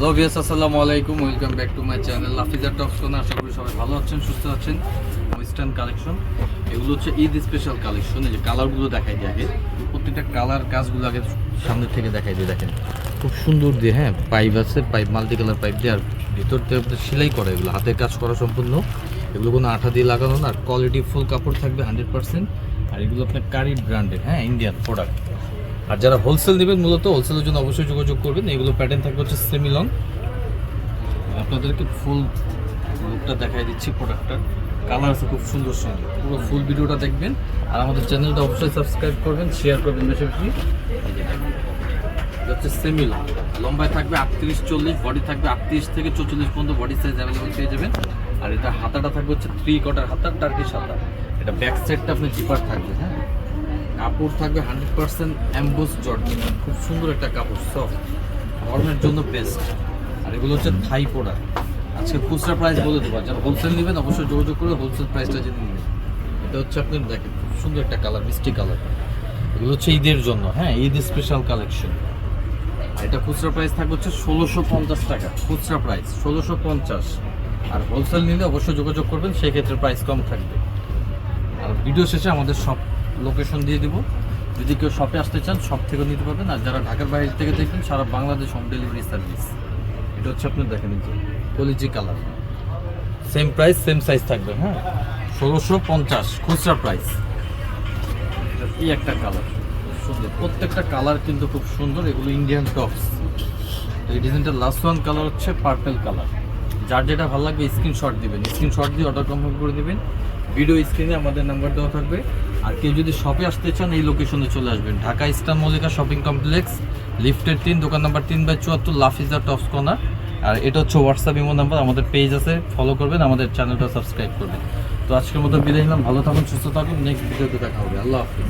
Hello viewers, আসসালামু আলাইকুম। Welcome back to my channel লাফিজার টক্স কর্নার। আশা করি সবাই ভালো আছেন, সুস্থ আছেন। ওয়েস্টার্ন কালেকশন, এগুলো হচ্ছে ঈদ স্পেশাল কালেকশন। এই যে কালারগুলো দেখাই দিই আগে, প্রত্যেকটা কালার কাজগুলো আগে সামনে থেকে দেখাই দিই। দেখেন খুব সুন্দর দিয়ে, হ্যাঁ পাইপ আছে, পাইপ মাল্টি কালার পাইপ দিয়ে, আর ভিতর থেকে সেলাই করা, এগুলো হাতের কাজ করা সম্পূর্ণ। এগুলো কোনো আঠা দিয়ে লাগানো না, আর কোয়ালিটি ফুল কাপড় থাকবে 100%। আর এগুলো আপনার কারি ব্র্যান্ডের, হ্যাঁ ইন্ডিয়ান প্রোডাক্ট। আর যারা হোলসেল নেবেন, মূলত হোলসেলের জন্য অবশ্যই যোগাযোগ করবেন। এগুলো প্যাটার্ন থাকবে হচ্ছে সেমি লং। আপনাদেরকে ফুল লুকটা দেখাই দিচ্ছি প্রোডাক্টটার। কালার আছে খুব সুন্দর সুন্দর, পুরো ফুল ভিডিওটা দেখবেন। আর আমাদের চ্যানেলটা অবশ্যই সাবস্ক্রাইব করবেন, শেয়ার করবেন বেশি বেশি। এটা হচ্ছে সেমি লং, লম্বায় থাকবে 38-40, বডি থাকবে 38 থেকে 44 পর্যন্ত বডি সাইজ অ্যাভেলেবল পেয়ে যাবেন। আর এটা হাতাটা থাকবে হচ্ছে 3/4 হাতা, টার্কিশ হাতা। এটা ব্যাক সাইডটা আপনি জিপার থাকবে, হ্যাঁ কাপড় থাকবে 100% এমবোস জর্জেট, খুব সুন্দর একটা কাপড়, সফট, গরমের জন্য বেস্ট। আর এগুলো হচ্ছে থাই প্রোডাক্ট। আজকে খুচরা প্রাইস বলে দেবো, যারা হোলসেল নেবেন অবশ্যই যোগাযোগ করে হোলসেল প্রাইসটা জেনে নেবেন। এটা হচ্ছে আপনার দেখেন খুব সুন্দর একটা কালার, মিষ্টি কালার। এগুলো হচ্ছে ঈদের জন্য, হ্যাঁ ঈদ স্পেশাল কালেকশন। আর এটা খুচরা প্রাইস থাকবে হচ্ছে 1650 টাকা, খুচরা প্রাইস 1650। আর হোলসেল নিলে অবশ্যই যোগাযোগ করবেন, সেই ক্ষেত্রে প্রাইস কম থাকবে। আর ভিডিও শেষে আমাদের সব লোকেশন দিয়ে দিব, যদি কেউ শপে আসতে চান শপ থেকে নিতে পারবেন। আর যারা ঢাকার বাইরে থেকে দেখবেন, সারা বাংলাদেশ হোম ডেলিভারি সার্ভিস। এটা হচ্ছে আপনার দেখেন যে কলিজি colour, same price same size থাকবে, হ্যাঁ 1650 খুচরা প্রাইস। এই একটা কালার সুন্দর, প্রত্যেকটা কালার কিন্তু খুব সুন্দর। এগুলো ইন্ডিয়ান টপস। এই ডিজাইনটা লাস্ট ওয়ান কালার হচ্ছে পার্পল কালার। যার যেটা ভালো লাগবে স্ক্রিনশট দিবেন, স্ক্রিনশট দিয়ে অর্ডার কনফার্ম করে দিবেন। ভিডিও স্ক্রিনে আমাদের নাম্বার দেওয়া থাকবে। আর কেউ যদি শপে আসতে চান, এই লোকেশনে চলে আসবেন, Dhaka eastern Mallika shopping complex, লিফটের 3, দোকান নাম্বার 3/74, লাফিজা টপস কর্নার। আর এটা হচ্ছে হোয়াটসঅ্যাপ ইমো নাম্বার। আমাদের পেজ আছে, ফলো করবেন, আমাদের চ্যানেলটা সাবস্ক্রাইব করবেন। তো আজকের মতো বিদায় নিলাম, ভালো থাকুন, সুস্থ থাকুন, নেক্সট ভিডিওতে দেখা হবে। আল্লাহ হাফিজ।